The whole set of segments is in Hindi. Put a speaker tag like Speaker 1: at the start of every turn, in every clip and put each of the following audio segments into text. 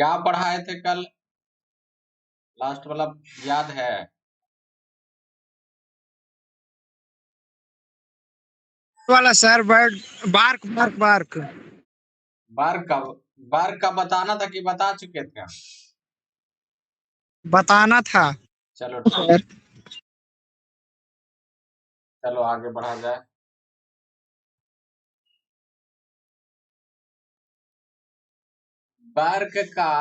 Speaker 1: क्या पढ़ाए थे कल? लास्ट वाला याद है?
Speaker 2: वाला sir bird bark bark bark
Speaker 1: बार का बताना था कि बता चुके थे?
Speaker 2: बताना था
Speaker 1: चलो ठीक,
Speaker 2: सर।
Speaker 1: चलो आगे बढ़ा जाए। वर्क का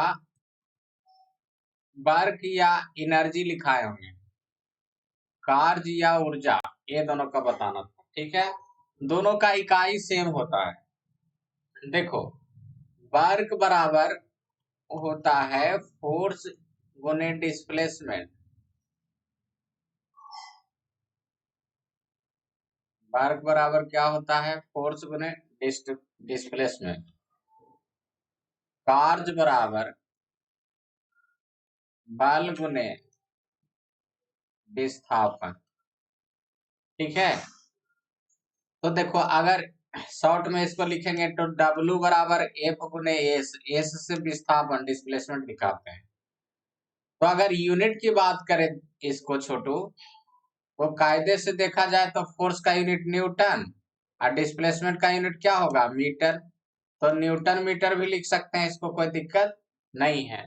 Speaker 1: वर्क या एनर्जी लिखाए होंगे, कार्य या ऊर्जा, ये दोनों का बताना था। ठीक है, दोनों का इकाई सेम होता है। देखो, वर्क बराबर होता है फोर्स गुने डिस्प्लेसमेंट। वर्क बराबर क्या होता है? फोर्स गुने डिस्प्लेसमेंट। कार्य बराबर बल गुने विस्थापन। ठीक है, तो देखो अगर शॉर्ट में इसको लिखेंगे तो W बराबर F गुने एस, एस से विस्थापन डिस्प्लेसमेंट दिखाते हैं। तो अगर यूनिट की बात करें इसको छोटू, तो कायदे से देखा जाए तो फोर्स का यूनिट न्यूटन और डिस्प्लेसमेंट का यूनिट क्या होगा? मीटर। तो न्यूटन मीटर भी लिख सकते हैं, इसको कोई दिक्कत नहीं है।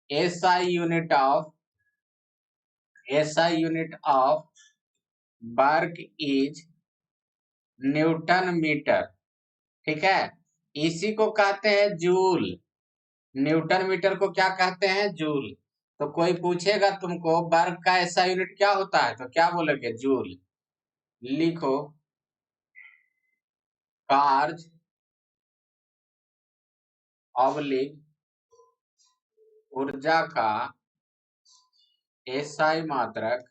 Speaker 1: SI unit of work is newton metre. ठीक है, इसी को कहते हैं जूल। न्यूटन मीटर को क्या कहते हैं? जूल। तो कोई पूछेगा तुमको वर्क का ऐसा यूनिट क्या होता है, तो क्या बोलोगे? जूल। लिखो, कार्य ऑब्लिक ऊर्जा का एसआई मात्रक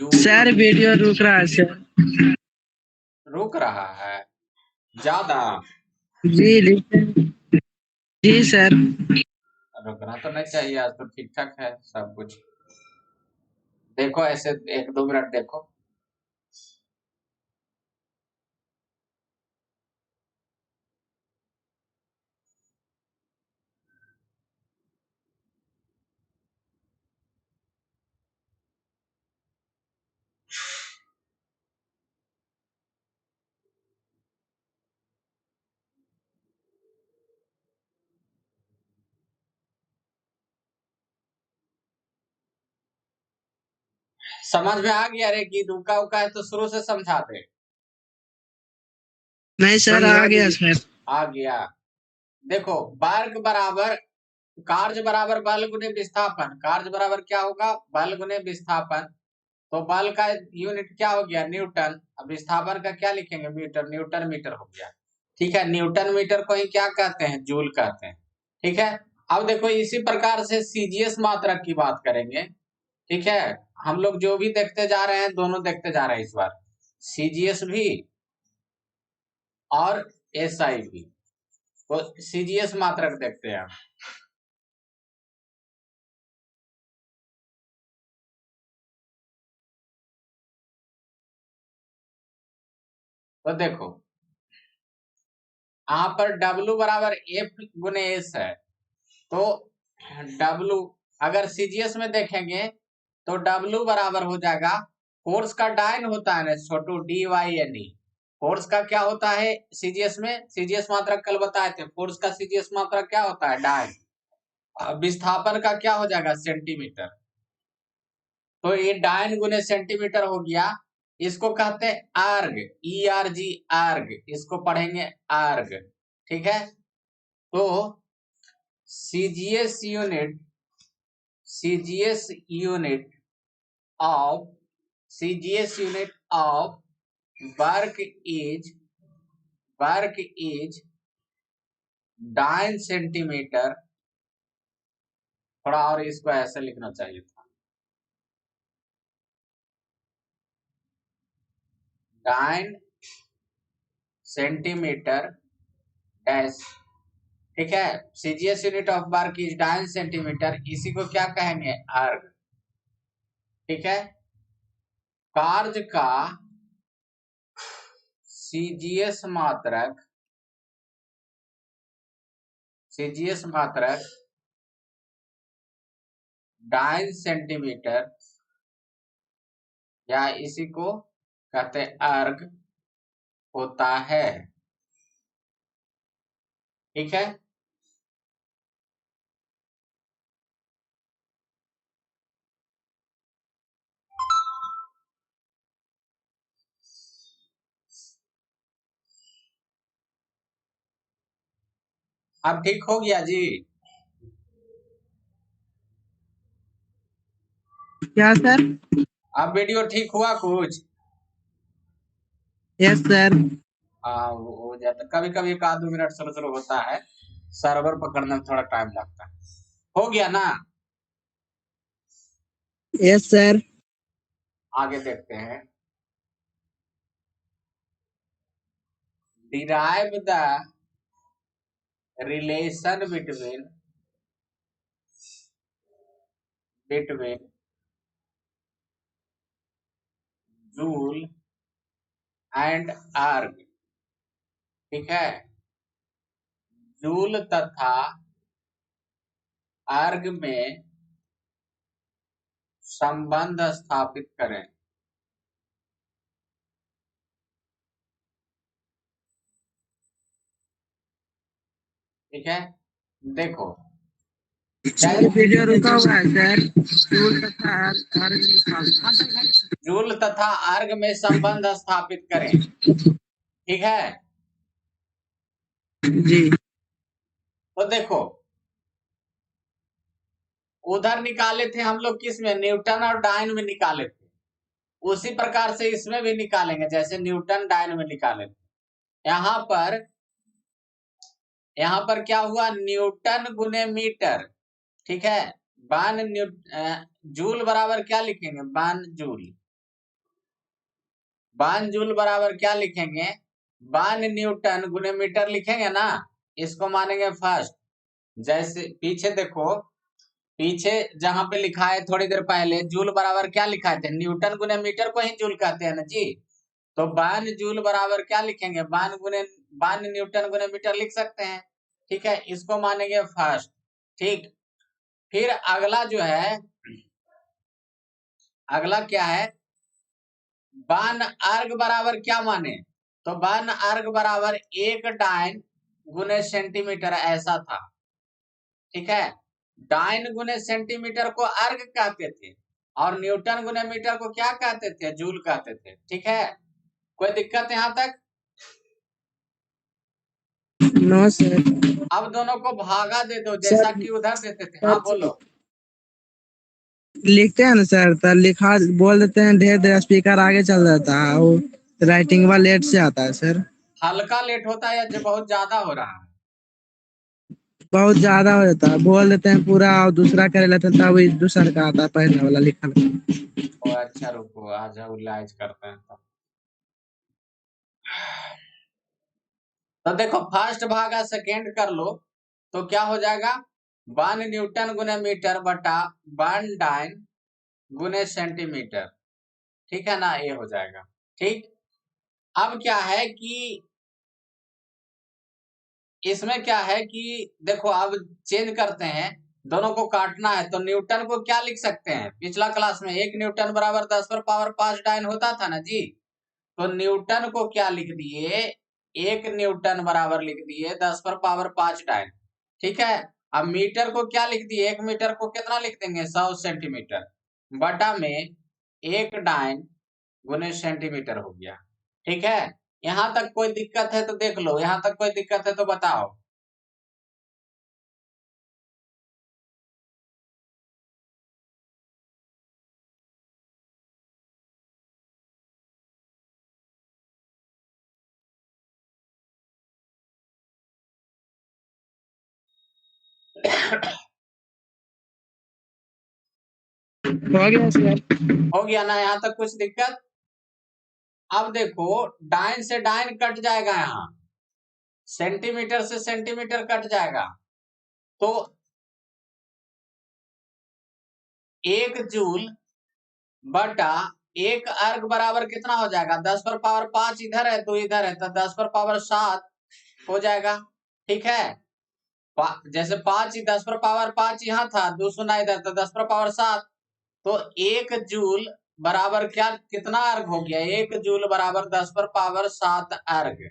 Speaker 1: जूल।
Speaker 2: सर वीडियो रुक रहा है सर।
Speaker 1: रुक रहा है ज्यादा?
Speaker 2: जी लिखें। जी सर।
Speaker 1: रुकना तो नहीं चाहिए, आज तो ठीक ठाक है सब कुछ। देखो ऐसे 1-2 मिनट देखो। समझ में आ गया रे कि रुका उका है तो शुरू से समझा दे।
Speaker 2: नहीं सर आ गया सर।
Speaker 1: आ गया। देखो, वर्क बराबर कार्य बराबर बल गुने विस्थापन। कार्य बराबर क्या होगा? बल गुने विस्थापन। तो बल का यूनिट क्या हो गया? न्यूटन। अब विस्थापन का क्या लिखेंगे? मीटर। न्यूटन मीटर हो गया। ठीक है, न्यूटन मीटर को ही क्या कहते हैं? जूल कहते हैं। ठीक है, अब देखो इसी प्रकार से सीजीएस मात्रक की बात करेंगे। ठीक है, हम लोग जो भी देखते जा रहे हैं दोनों देखते जा रहे हैं इस बार, सीजीएस भी और एसआई भी। तो सीजीएस मात्रक देखते हैं। तो देखो यहाँ पर W बराबर F गुने एस है। तो W अगर सीजीएस में देखेंगे तो W बराबर हो जाएगा, फोर्स का डायन होता है ना छोटू, DYNE। फोर्स का क्या होता है सीजीएस में? सीजीएस मात्रक कल बताए थे, फोर्स का सीजीएस मात्रक क्या होता है? डायन। विस्थापन का क्या हो जाएगा? सेंटीमीटर। तो ये डायन गुने सेंटीमीटर हो गया। इसको कहते हैं आर्ग, ERG, आर्ग। इसको पढ़ेंगे आर्ग। ठीक है, तो CGS unit CGS unit of CGS unit of work is dyne centimetre. थोड़ा और इसको ऐसे लिखना चाहिए था, डाइन सेंटीमीटर डैश। ठीक है, CGS unit of work is dyne centimetre, इसी को क्या कहेंगे? आर्ग। ठीक है, कार्य का सीजीएस मात्रक सीजीएस मात्रक डाइन सेंटीमीटर या इसी को कहते अर्ग होता है। ठीक है, अब ठीक हो गया जी?
Speaker 2: क्या सर?
Speaker 1: अब वीडियो ठीक हुआ कुछ?
Speaker 2: Yes sir.
Speaker 1: हाँ, वो हो जाता, कभी कभी एक आध 2 मिनट स्लो स्लो होता है, सर्वर पकड़ने में थोड़ा टाइम लगता है। हो गया ना?
Speaker 2: Yes sir.
Speaker 1: आगे देखते हैं। Derive the relation between joule and अर्ग। ठीक है, जूल तथा अर्ग में संबंध स्थापित करें। ठीक है, देखो
Speaker 2: सर वीडियो रुका हुआ है सर। जूल तथा अर्ग निकालना।
Speaker 1: जूल तथा अर्ग में संबंध स्थापित करें। ठीक है,
Speaker 2: जी।
Speaker 1: तो देखो उधर निकाले थे हम लोग, किस में? न्यूटन और डाइन में निकाले थे। उसी प्रकार से इसमें भी निकालेंगे, जैसे न्यूटन डाइन में निकाले थे। यहाँ पर क्या हुआ? न्यूटन गुने मीटर। ठीक है, बान जूल बराबर क्या लिखेंगे? बान जूल बराबर क्या लिखेंगे? बान न्यूटन गुने मीटर लिखेंगे ना, इसको मानेंगे फर्स्ट। जैसे पीछे देखो, पीछे जहां पे लिखा है थोड़ी देर पहले, जूल बराबर क्या लिखा थे? न्यूटन गुने मीटर को ही जूल कहते हैं ना जी। तो बान जूल बराबर क्या लिखेंगे? बान न्यूटन गुने मीटर लिख सकते हैं। ठीक है, इसको मानेंगे फर्स्ट। ठीक, फिर अगला जो है, अगला क्या है? बान अर्ग बराबर क्या माने? तो बान अर्ग बराबर 1 डाइन गुने सेंटीमीटर ऐसा था। ठीक है, डाइन गुने सेंटीमीटर को अर्ग कहते थे और न्यूटन गुने मीटर को क्या कहते थे? जूल कहते थे। ठीक है, कोई दिक्कत यहाँ तक?
Speaker 2: No sir.
Speaker 1: अब दोनों को भागा दे दो, जैसा
Speaker 2: सर
Speaker 1: कि उधर देते थे। हाँ बोलो।
Speaker 2: लिखते हैं ना सर, तो लिखा बोल देते हैं, ढेर देर स्पीकर आगे चल जाता है, वो राइटिंग वाला लेट से आता है सर।
Speaker 1: हल्का लेट होता है या जो बहुत ज्यादा हो रहा है?
Speaker 2: बहुत ज्यादा हो जाता है, बोल देते हैं पूरा और दूसरा कर लेते हैं, तब दूसरा का आता है पहले वाला लिखा।
Speaker 1: ओ अच्छा, रुको आ जाओ, लाइज करते हैं तो। तो देखो फर्स्ट भागा सेकेंड कर लो तो क्या हो जाएगा? 1 न्यूटन गुने मीटर बटा 1 डाइन गुने सेंटीमीटर। ठीक है ना, ये हो जाएगा। ठीक, अब क्या है कि इसमें क्या है कि देखो अब चेंज करते हैं, दोनों को काटना है। तो न्यूटन को क्या लिख सकते हैं? पिछला क्लास में 1 न्यूटन बराबर 10 पर पावर 5 डाइन होता था ना जी। तो न्यूटन को क्या लिख दिए? 1 न्यूटन बराबर लिख दिए 10 पर पावर 5 डाइन। ठीक है, अब मीटर को क्या लिख दिए? 1 मीटर को कितना लिख देंगे? 100 सेंटीमीटर बटा में 1 डाइन गुने सेंटीमीटर हो गया। ठीक है, यहां तक कोई दिक्कत है तो देख लो, यहां तक कोई दिक्कत है तो बताओ।
Speaker 2: हो गया सर।
Speaker 1: हो गया ना, यहाँ तक कुछ दिक्कत? अब देखो डाइन से डाइन कट जाएगा, यहाँ सेंटीमीटर से सेंटीमीटर कट जाएगा। तो 1 जूल बटा 1 अर्ग बराबर कितना हो जाएगा? 10 पर पावर 5 इधर है तो इधर है, तो 10 पर पावर 7 हो जाएगा। ठीक है, जैसे 5 ही 10 पर पावर 5 यहाँ था, 2 सुना इधर, तो 10 पर पावर 7, तो 1 जूल बराबर क्या, कितना अर्ग हो गया, 1 जूल बराबर 10 पर पावर 7 अर्ग।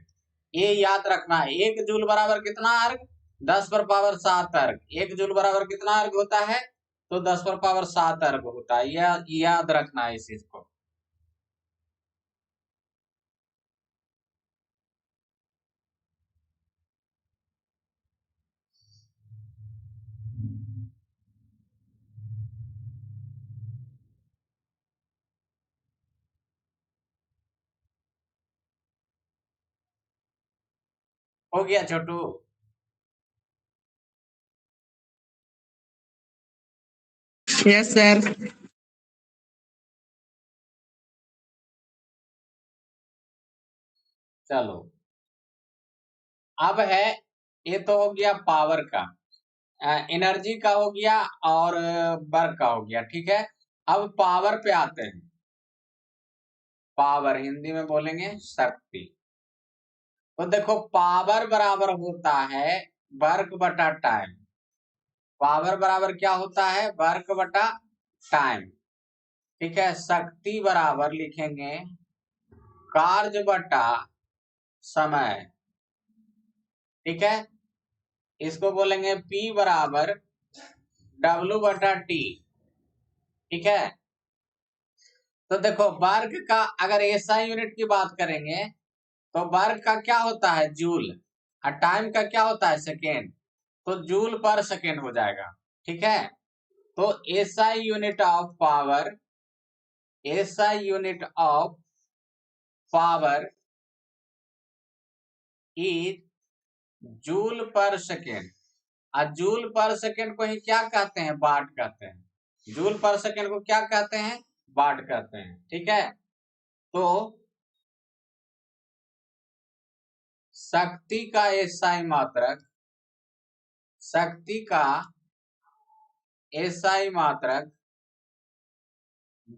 Speaker 1: ये याद रखना है, 1 जूल बराबर कितना अर्ग, 10 पर पावर 7 अर्ग। 1 जूल बराबर कितना अर्ग होता है, तो 10 पर पावर 7 अर्ग होता है। यह याद रखना है इस चीज को। हो गया छोटू?
Speaker 2: Yes sir.
Speaker 1: चलो, अब है, ये तो हो गया पावर का, एनर्जी का हो गया और वर्क का हो गया, ठीक है। अब पावर पे आते हैं। पावर हिंदी में बोलेंगे शक्ति। तो देखो, पावर बराबर होता है वर्क बटा टाइम। पावर बराबर क्या होता है, वर्क बटा टाइम, ठीक है। शक्ति बराबर लिखेंगे कार्य बटा समय, ठीक है। इसको बोलेंगे P बराबर W बटा T, ठीक है। तो देखो, वर्ग का अगर एसआई यूनिट की बात करेंगे तो वर्ग का क्या होता है, जूल, और टाइम का क्या होता है, सेकेंड, तो जूल पर सेकेंड हो जाएगा, ठीक है। तो SI unit of power, SI unit of power is joule पर सेकेंड। और जूल पर सेकेंड को ही क्या कहते हैं, वाट कहते हैं। जूल पर सेकेंड को क्या कहते हैं, वाट कहते हैं, ठीक है। तो शक्ति का एसआई मात्रक, शक्ति का एसआई मात्रक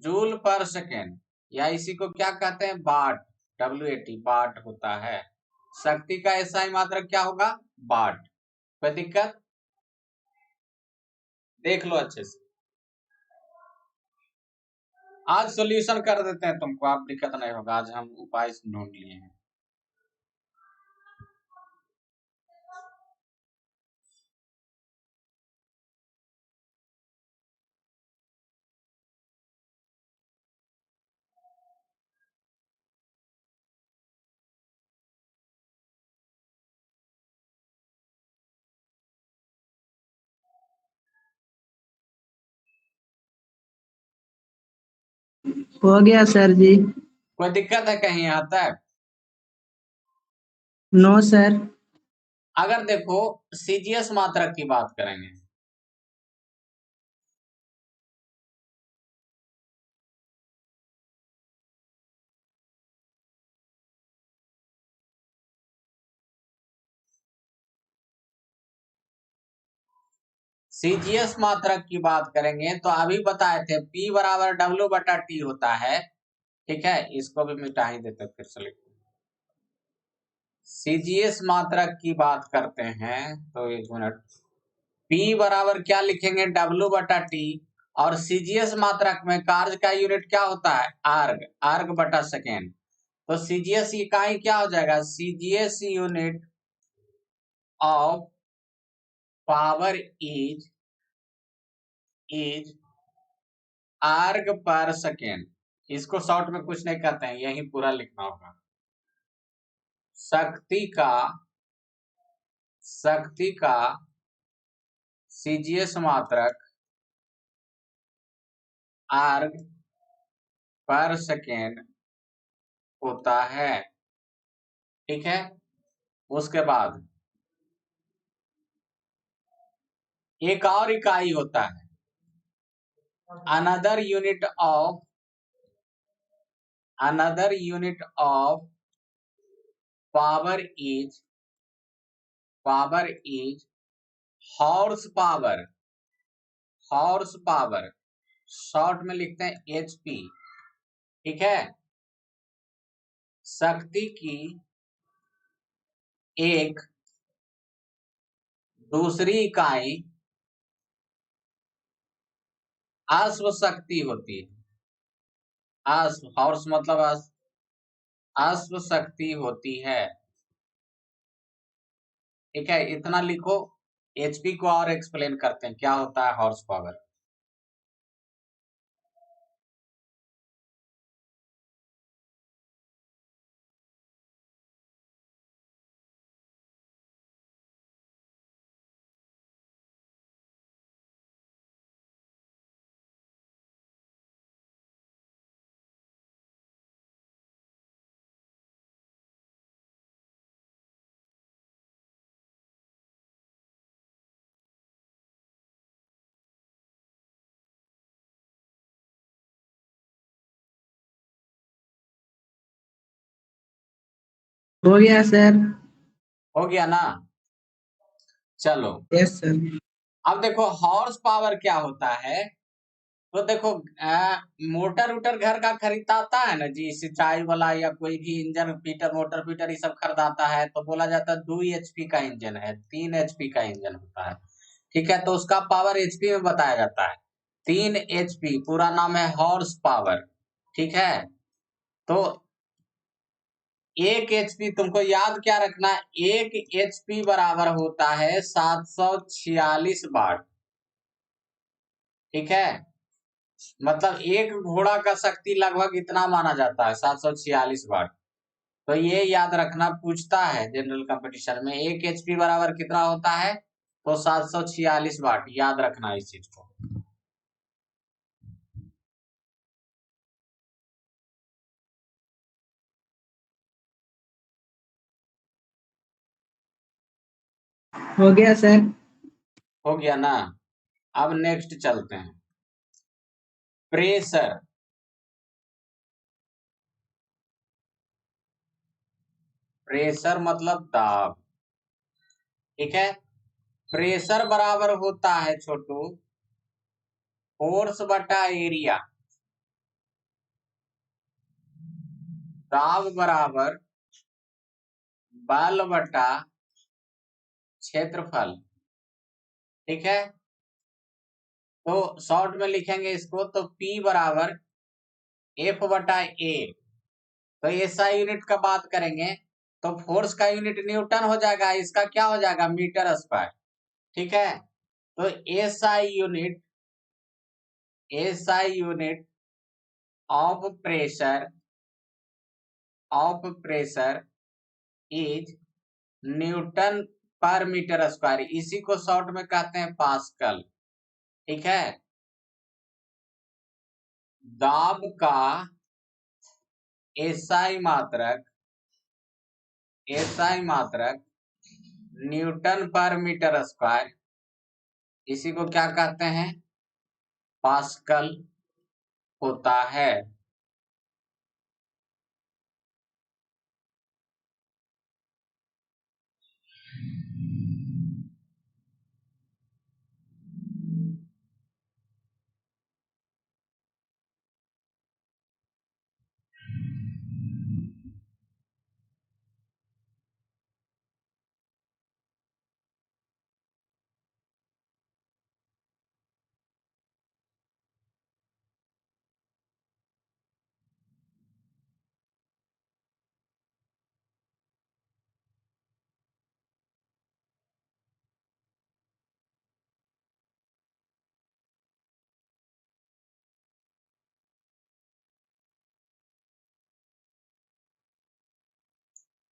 Speaker 1: जूल पर सेकेंड, या इसी को क्या कहते हैं, वाट, WAT, वाट होता है। शक्ति का एसआई मात्रक क्या होगा, वाट। कोई दिक्कत, देख लो अच्छे से। आज सॉल्यूशन कर देते हैं तुमको, आप दिक्कत नहीं होगा, आज हम उपाय ढूंढ लिए हैं।
Speaker 2: हो गया सर जी।
Speaker 1: कोई दिक्कत है कहीं यहाँ तक?
Speaker 2: No sir.
Speaker 1: अगर देखो, सीजीएस मात्रक की बात करेंगे, सीजीएस मात्रक की बात करेंगे तो अभी बताए थे P बराबर W बटा T होता है, ठीक है। इसको भी मिटा ही देते, फिर से लिखते हैं। सीजीएस मात्रक की बात करते हैं तो 1 मिनट, P बराबर क्या लिखेंगे, W बटा T, और सीजीएस मात्रक में कार्य का यूनिट क्या होता है, आर्ग, आर्ग बटा सेकेंड। तो सीजीएस इकाई क्या हो जाएगा, CGS unit of power is erg per second. इसको शॉर्ट में कुछ नहीं कहते हैं, यही पूरा लिखना होगा। शक्ति का सीजीएस मात्रक आर्ग पर सेकेंड होता है, ठीक है। उसके बाद एक और इकाई होता है, another unit of power is horse power, short में लिखते हैं HP, ठीक है। शक्ति की एक दूसरी इकाई अश्व शक्ति होती है। अश्व, हॉर्स मतलब अश्व शक्ति होती है। ठीक है, इतना लिखो। एचपी को और एक्सप्लेन करते हैं क्या होता है हॉर्स पावर।
Speaker 2: हो गया सर।
Speaker 1: हो गया ना? चलो,
Speaker 2: यस सर।
Speaker 1: अब देखो हॉर्स पावर क्या होता है। तो देखो, मोटर वोटर घर का खरीदाता है ना जी, सिंचाई वाला या कोई भी इंजन पीटर मोटर पीटर ये सब खरीदाता है, तो बोला जाता है 2 HP का इंजन है, 3 HP का इंजन होता है। ठीक है, तो उसका पावर एचपी में बताया जाता है। 3 HP पूरा नाम है हॉर्स पावर। ठीक है, तो 1 HP तुमको याद क्या रखना, 1 HP बराबर होता है 746 वाट। ठीक है, मतलब एक घोड़ा का शक्ति लगभग इतना माना जाता है, 746 वाट। तो ये याद रखना, पूछता है जनरल कंपटीशन में 1 HP बराबर कितना होता है, तो 746 वाट। याद रखना इस चीज को।
Speaker 2: हो गया सर।
Speaker 1: हो गया ना? अब नेक्स्ट चलते हैं। प्रेशर। प्रेशर मतलब दाब। ठीक है, प्रेशर बराबर होता है छोटू फोर्स बटा एरिया। दाब बराबर बल बटा क्षेत्रफल। ठीक है, तो शॉर्ट में लिखेंगे इसको, तो P बराबर F बटा ए। तो एसआई यूनिट का बात करेंगे तो फोर्स का यूनिट न्यूटन हो जाएगा, इसका क्या हो जाएगा, मीटर स्क्वायर। ठीक है, तो SI unit of pressure is Newton पर मीटर स्क्वायर। इसी को शॉर्ट में कहते हैं पास्कल। ठीक है, दाब का एसआई मात्रक न्यूटन पर मीटर स्क्वायर, इसी को क्या कहते हैं, पास्कल होता है।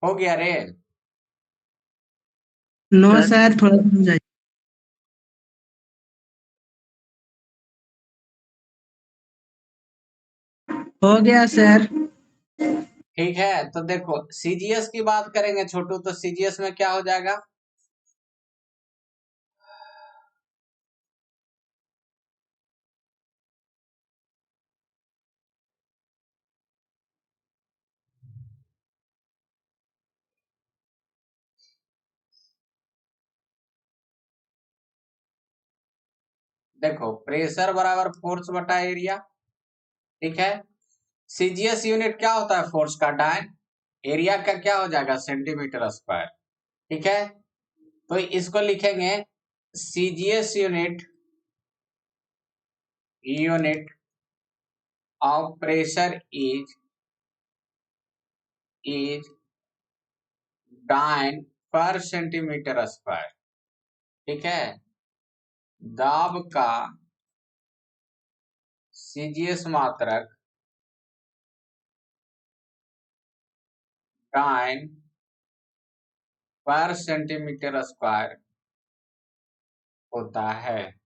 Speaker 1: हो गया रे?
Speaker 2: नो सर, थोड़ा समझाइए। हो गया सर।
Speaker 1: ठीक है, तो देखो सीजीएस की बात करेंगे छोटू, तो सीजीएस में क्या हो जाएगा, देखो प्रेशर बराबर फोर्स बटा एरिया। ठीक है, सीजीएस यूनिट क्या होता है, फोर्स का डायन, एरिया का क्या हो जाएगा, सेंटीमीटर स्क्वायर। ठीक है, तो इसको लिखेंगे CGS unit of pressure is dyne per centimetre square. ठीक है, दाब का सीजीएस मात्रक डाइन पर सेंटीमीटर स्क्वायर होता है।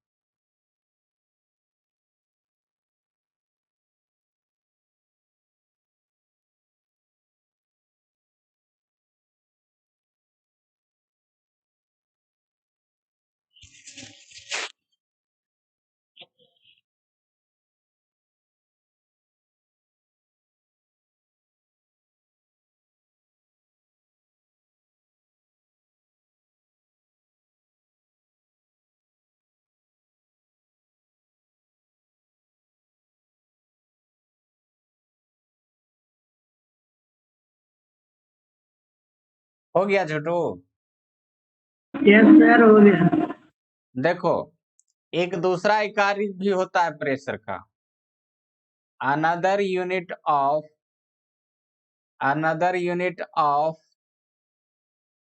Speaker 1: हो गया छोटू?
Speaker 2: यस सर, हो गया।
Speaker 1: देखो, एक दूसरा इकाई भी होता है प्रेशर का। Another unit of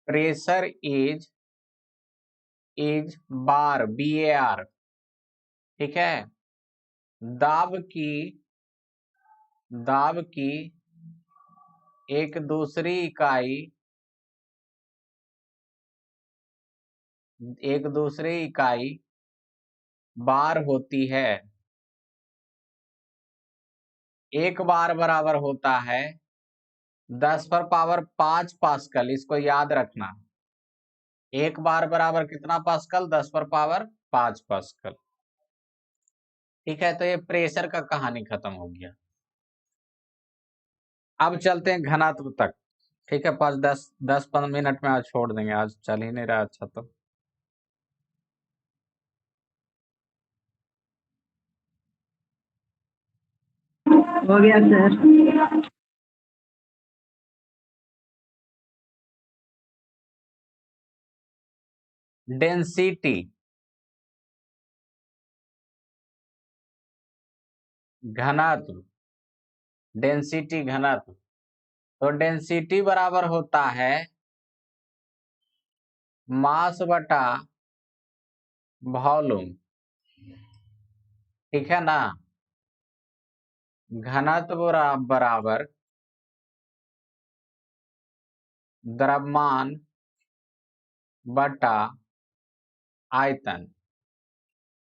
Speaker 1: pressure is bar, BAR। ठीक है, दाब की एक दूसरी इकाई बार होती है। एक बार बराबर होता है 10⁵ पास्कल। इसको याद रखना, एक बार बराबर कितना पास्कल? 10⁵ पास्कल। ठीक है, तो ये प्रेशर का कहानी खत्म हो गया। अब चलते हैं घनत्व तक। ठीक है, 5-10 मिनट में आज छोड़ देंगे, आज चल ही नहीं रहा अच्छा। तो
Speaker 2: हो गया सर।
Speaker 1: डेंसिटी, घनत्व, डेंसिटी घनत्व। तो डेंसिटी बराबर होता है मास बटा वॉल्यूम। ठीक है ना, घनत्व बराबर द्रव्यमान बटा आयतन।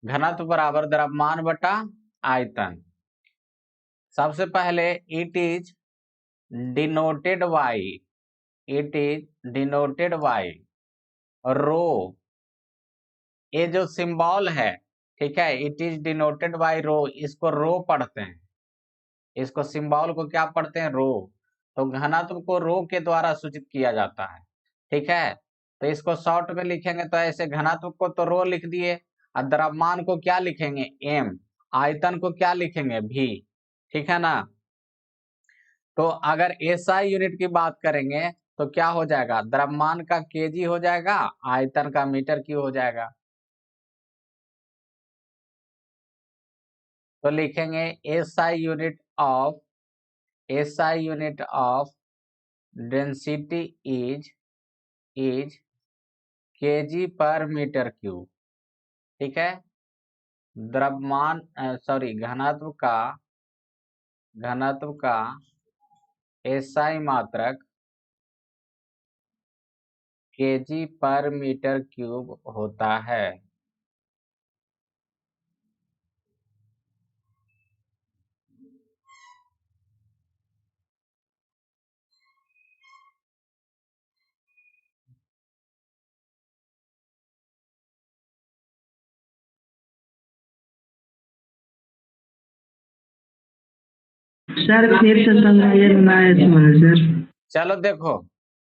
Speaker 1: घनत्व बराबर द्रव्यमान बटा आयतन। सबसे पहले इट इज डिनोटेड बाय रो। ये जो सिंबल है, ठीक है, इट इज डिनोटेड बाय रो, इसको रो पढ़ते हैं। इसको सिंबल को क्या पढ़ते हैं? रो। तो घनत्व को रो के द्वारा सूचित किया जाता है। ठीक है, तो इसको शॉर्ट में लिखेंगे तो ऐसे, घनत्व को तो रो लिख दिए, और द्रव्यमान को क्या लिखेंगे? M। आयतन को क्या लिखेंगे? V। ठीक है ना। तो अगर SI यूनिट की बात करेंगे तो क्या हो जाएगा? द्रव्यमान का kg हो जाएगा, आयतन का मीटर क्यूब हो जाएगा। तो लिखेंगे SI unit of density is kg पर मीटर क्यूब। ठीक है, द्रव्यमान घनत्व का SI मात्रक kg पर मीटर क्यूब होता है।
Speaker 2: सर फिर से समझाइए, मैं समझ सर।
Speaker 1: चलो देखो,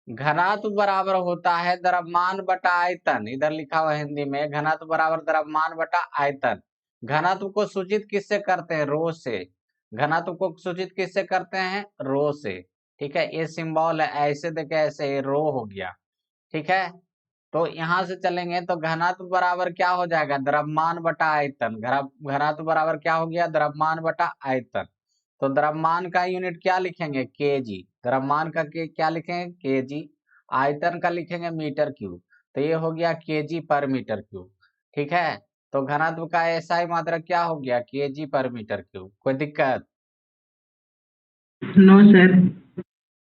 Speaker 1: घनत्व बराबर होता है द्रव्यमान बटा आयतन। इधर लिखा हुआ हिंदी में, घनत्व बराबर द्रव्यमान बटा आयतन। घनत्व को सूचित किससे करते हैं? रो से। घनत्व को सूचित किससे करते हैं? रो से। ठीक है, ये सिंबल है, ऐसे देखे ऐसे, ये रो हो गया। ठीक है, तो यहां से चलेंगे तो घनत्व बराबर क्या हो जाएगा, द्रव्यमान बटा आयतन। घनत्व बराबर क्या हो गया, द्रव्यमान बटा आयतन। तो द्रव्यमान का यूनिट क्या लिखेंगे, केजी। द्रव्यमान का क्या लिखेंगे, केजी। आयतन का लिखेंगे मीटर क्यूब। तो ये हो गया केजी पर मीटर क्यूब। ठीक है, तो घनत्व का एसआई मात्रक क्या हो गया, केजी पर मीटर क्यूब। कोई दिक्कत?
Speaker 2: No sir.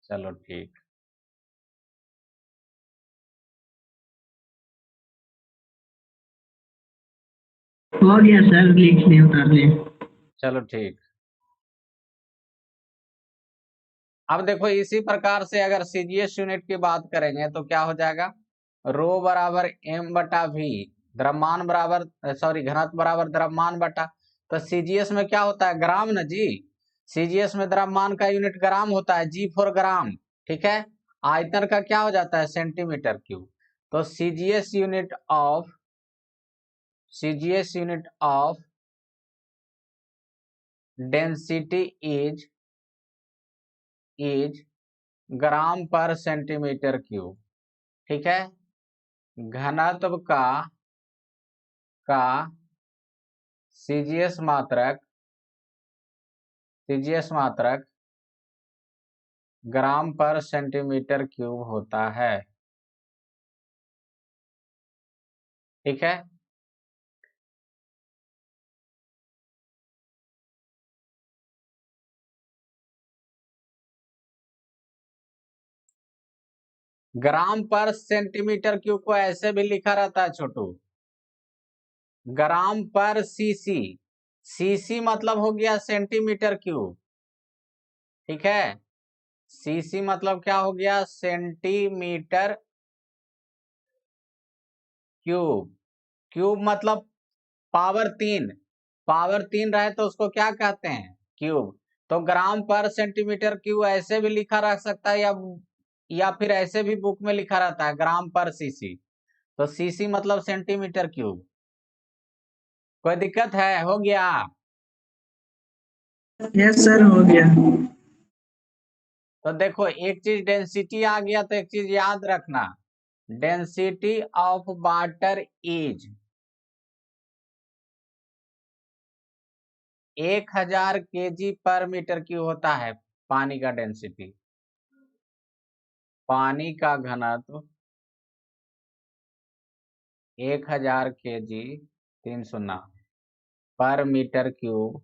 Speaker 1: चलो ठीक।
Speaker 2: हो गया सर, लिख लिए उतार लिए।
Speaker 1: चलो ठीक। अब देखो इसी प्रकार से अगर सीजीएस यूनिट की बात करेंगे तो क्या हो जाएगा, रो बराबर एम बटा वी, द्रव्यमान बराबर सॉरी घनत्व बराबर द्रव्यमान बटा। तो सीजीएस में क्या होता है, ग्राम ना जी। सीजीएस में द्रव्यमान का यूनिट ग्राम होता है, जी फॉर ग्राम। ठीक है, आयतन का क्या हो जाता है, सेंटीमीटर क्यूब। तो CGS unit of density is gram per centimetre cube. ठीक है, घनत्व का सीजीएस मात्रक ग्राम पर सेंटीमीटर क्यूब होता है। ठीक है, ग्राम पर सेंटीमीटर क्यूब को ऐसे भी लिखा रहता है छोटू, ग्राम पर सीसी। सीसी मतलब हो गया सेंटीमीटर क्यूब। ठीक है, सीसी मतलब क्या हो गया, सेंटीमीटर क्यूब। क्यूब मतलब पावर 3। पावर 3 रहे तो उसको क्या कहते हैं, क्यूब। तो ग्राम पर सेंटीमीटर क्यूब ऐसे भी लिखा रह सकता है, या फिर ऐसे भी बुक में लिखा रहता है ग्राम पर सीसी। तो सीसी मतलब सेंटीमीटर क्यूब। कोई दिक्कत है, हो गया?
Speaker 2: यस सर, हो गया।
Speaker 1: तो देखो एक चीज डेंसिटी आ गया, तो एक चीज याद रखना, density of water is 1000 kg पर मीटर क्यूब होता है। पानी का डेंसिटी, पानी का घनत्व 1000 kg 3 पर मीटर क्यूब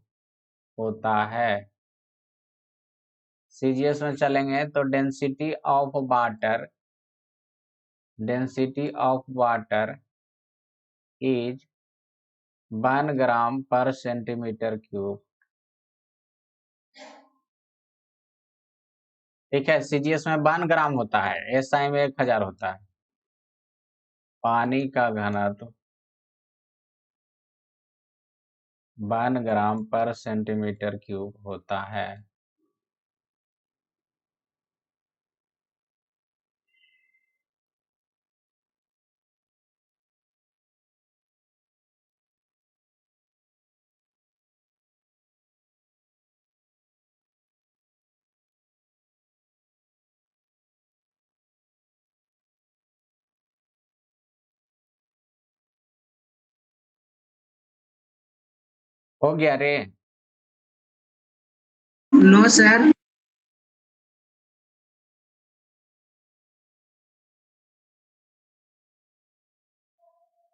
Speaker 1: होता है। सीजीएस में चलेंगे तो density of water is 1 gram per centimetre cube. ठीक है, सीजीएस में 1 ग्राम होता है, एसआई में 1000 होता है। पानी का घनत्व 1 ग्राम पर सेंटीमीटर क्यूब होता है। हो गया रे?
Speaker 2: No sir.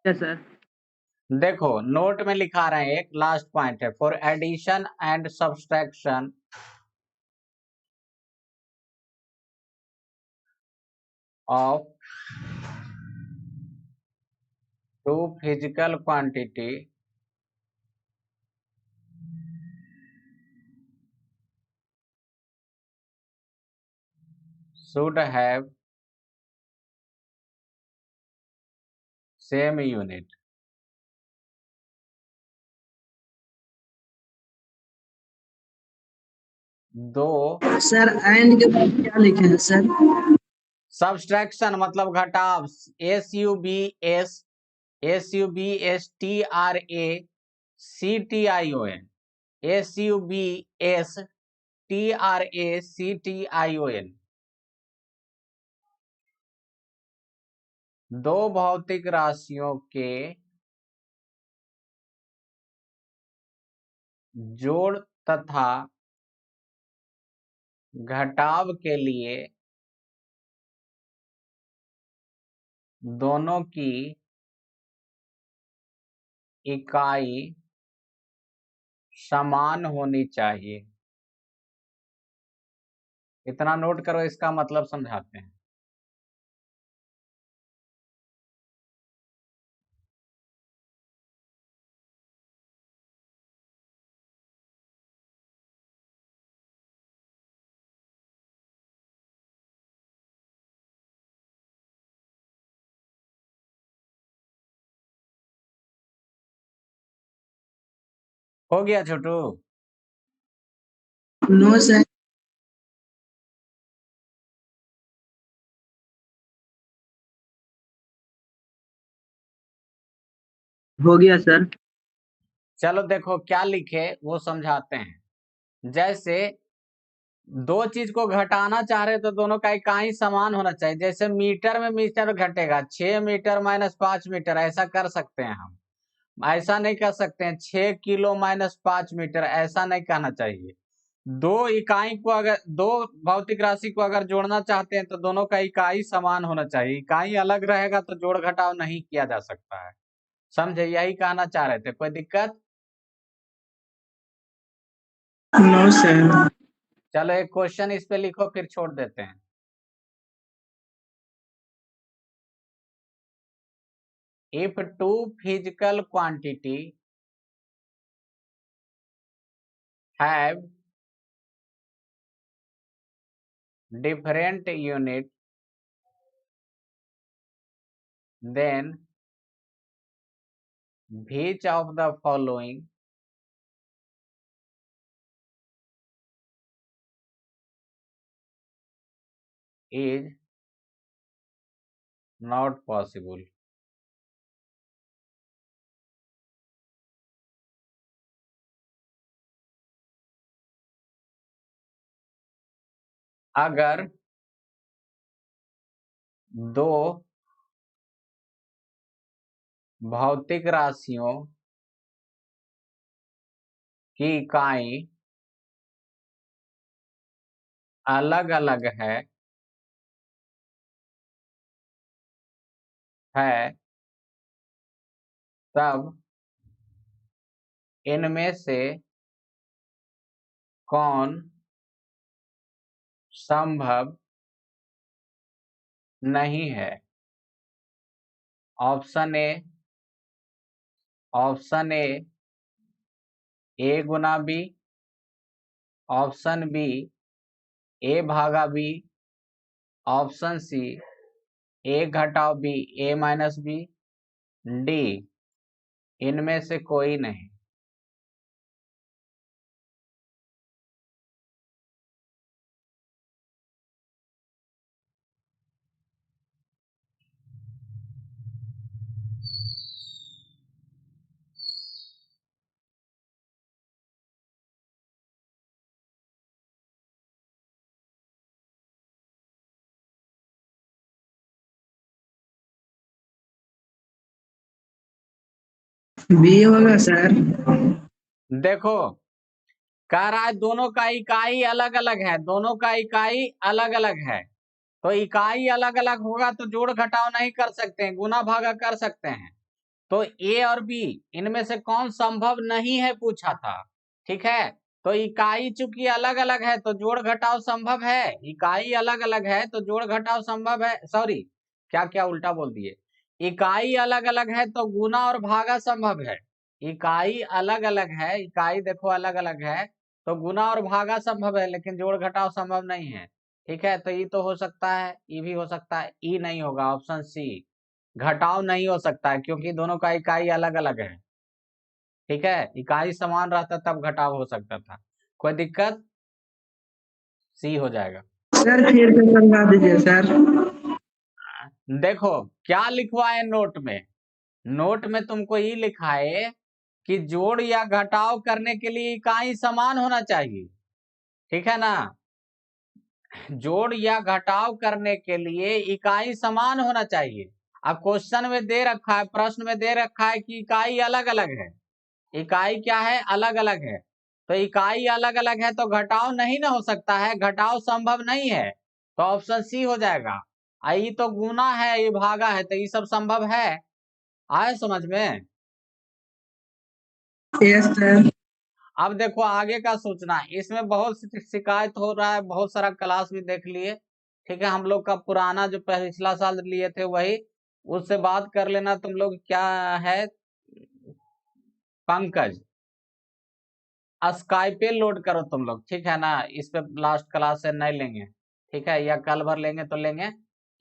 Speaker 2: Yes sir.
Speaker 1: देखो नोट में लिखा रहे हैं, एक लास्ट पॉइंट है, for addition and subtraction of two physical quantity should have same unit। दो
Speaker 2: सर एंड के बाद क्या लिखे हैं सर?
Speaker 1: सब्सट्रैक्शन मतलब घटाव, SUBSTRACTION, SUBSTRACTION। दो भौतिक राशियों के जोड़ तथा घटाव के लिए दोनों की इकाई समान होनी चाहिए। इतना नोट करो, इसका मतलब समझाते हैं। हो गया छोटू?
Speaker 2: No sir. हो गया सर।
Speaker 1: चलो देखो क्या लिखे वो समझाते हैं। जैसे दो चीज को घटाना चाह रहे तो दोनों का इकाई समान होना चाहिए। जैसे मीटर में मीटर घटेगा, 6 मीटर माइनस 5 मीटर, ऐसा कर सकते हैं हम। ऐसा नहीं कर सकते हैं 6 किलो माइनस 5 मीटर, ऐसा नहीं कहना चाहिए। दो इकाई को अगर, दो भौतिक राशि को अगर जोड़ना चाहते हैं तो दोनों का इकाई समान होना चाहिए। इकाई अलग रहेगा तो जोड़ घटाव नहीं किया जा सकता है। समझे? यही कहना चाह रहे थे। कोई दिक्कत?
Speaker 2: No sir.
Speaker 1: चलो एक क्वेश्चन इस पे लिखो, फिर छोड़ देते हैं। If two physical quantity have different unit, then which of the following is not possible? अगर दो भौतिक राशियों की इकाई अलग अलग है तब इनमें से कौन संभव नहीं है? ऑप्शन ए गुना बी, ऑप्शन बी ए भागा बी, ऑप्शन सी ए घटाओ B A minus B, D इनमें से कोई नहीं।
Speaker 2: बी होगा सर।
Speaker 1: देखो कह रहा है दोनों का इकाई अलग अलग है, दोनों का इकाई अलग अलग है। तो इकाई अलग अलग होगा तो जोड़ घटाव नहीं कर सकते हैं, गुना भागा कर सकते हैं। तो ए और बी इनमें से कौन संभव नहीं है पूछा था। ठीक है, तो इकाई चूंकि अलग अलग है तो जोड़ घटाव संभव है। इकाई अलग अलग है तो जोड़ घटाव संभव है। सॉरी, क्या क्या उल्टा बोल दिए। इकाई अलग अलग है तो गुना और भागा संभव है। इकाई अलग अलग है, इकाई देखो अलग अलग है तो गुना और भागा संभव है, लेकिन जोड़ घटाव संभव नहीं है। ठीक है, तो ई तो हो सकता है, ई भी हो सकता है, ई नहीं होगा। ऑप्शन सी घटाव नहीं हो सकता है क्योंकि दोनों का इकाई अलग अलग है। ठीक है, इकाई समान रहता तब घटाव हो सकता था। कोई दिक्कत? सी हो जाएगा।
Speaker 2: सर फिर से समझा दीजिए सर।
Speaker 1: देखो क्या लिखवाए नोट में। नोट में तुमको ये लिखा है कि जोड़ या घटाव करने के लिए इकाई समान होना चाहिए। ठीक है ना, जोड़ या घटाव करने के लिए इकाई समान होना चाहिए। अब क्वेश्चन में दे रखा है, प्रश्न में दे रखा है कि इकाई अलग अलग है, इकाई क्या है, अलग अलग है। तो इकाई अलग अलग है तो घटाव नहीं ना हो सकता है, घटाव संभव नहीं है, तो ऑप्शन सी हो जाएगा। ये तो गुना है, ये भागा है, तो ये सब संभव है। आए समझ में?
Speaker 2: Yes sir.
Speaker 1: अब देखो आगे का सोचना है, इसमें बहुत शिकायत हो रहा है, बहुत सारा क्लास भी देख लिए, ठीक है। हम लोग का पुराना जो पिछला साल लिए थे वही, उससे बात कर लेना तुम लोग। क्या है पंकज, स्काई पे लोड करो तुम लोग, ठीक है ना। इस पे लास्ट क्लास से नहीं लेंगे, ठीक है, या कल भर लेंगे तो लेंगे।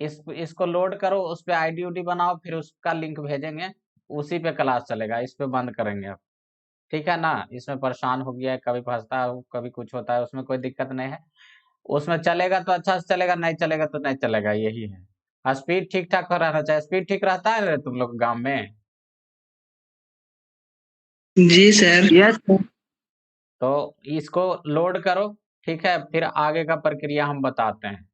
Speaker 1: इसको लोड करो, उस पे आईडी उडी बनाओ, फिर उसका लिंक भेजेंगे, उसी पे क्लास चलेगा, इस पे बंद करेंगे अब, ठीक है ना। इसमें परेशान हो गया है, कभी फंसता है, कभी कुछ होता है, उसमें कोई दिक्कत नहीं है। उसमें चलेगा तो अच्छा से चलेगा, नहीं चलेगा तो नहीं चलेगा, यही है। स्पीड ठीक ठाक रहना चाहिए, स्पीड ठीक रहता है तुम लोग गांव में?
Speaker 2: जी सर। Yes sir.
Speaker 1: तो इसको लोड करो, ठीक है, फिर आगे का प्रक्रिया हम बताते हैं।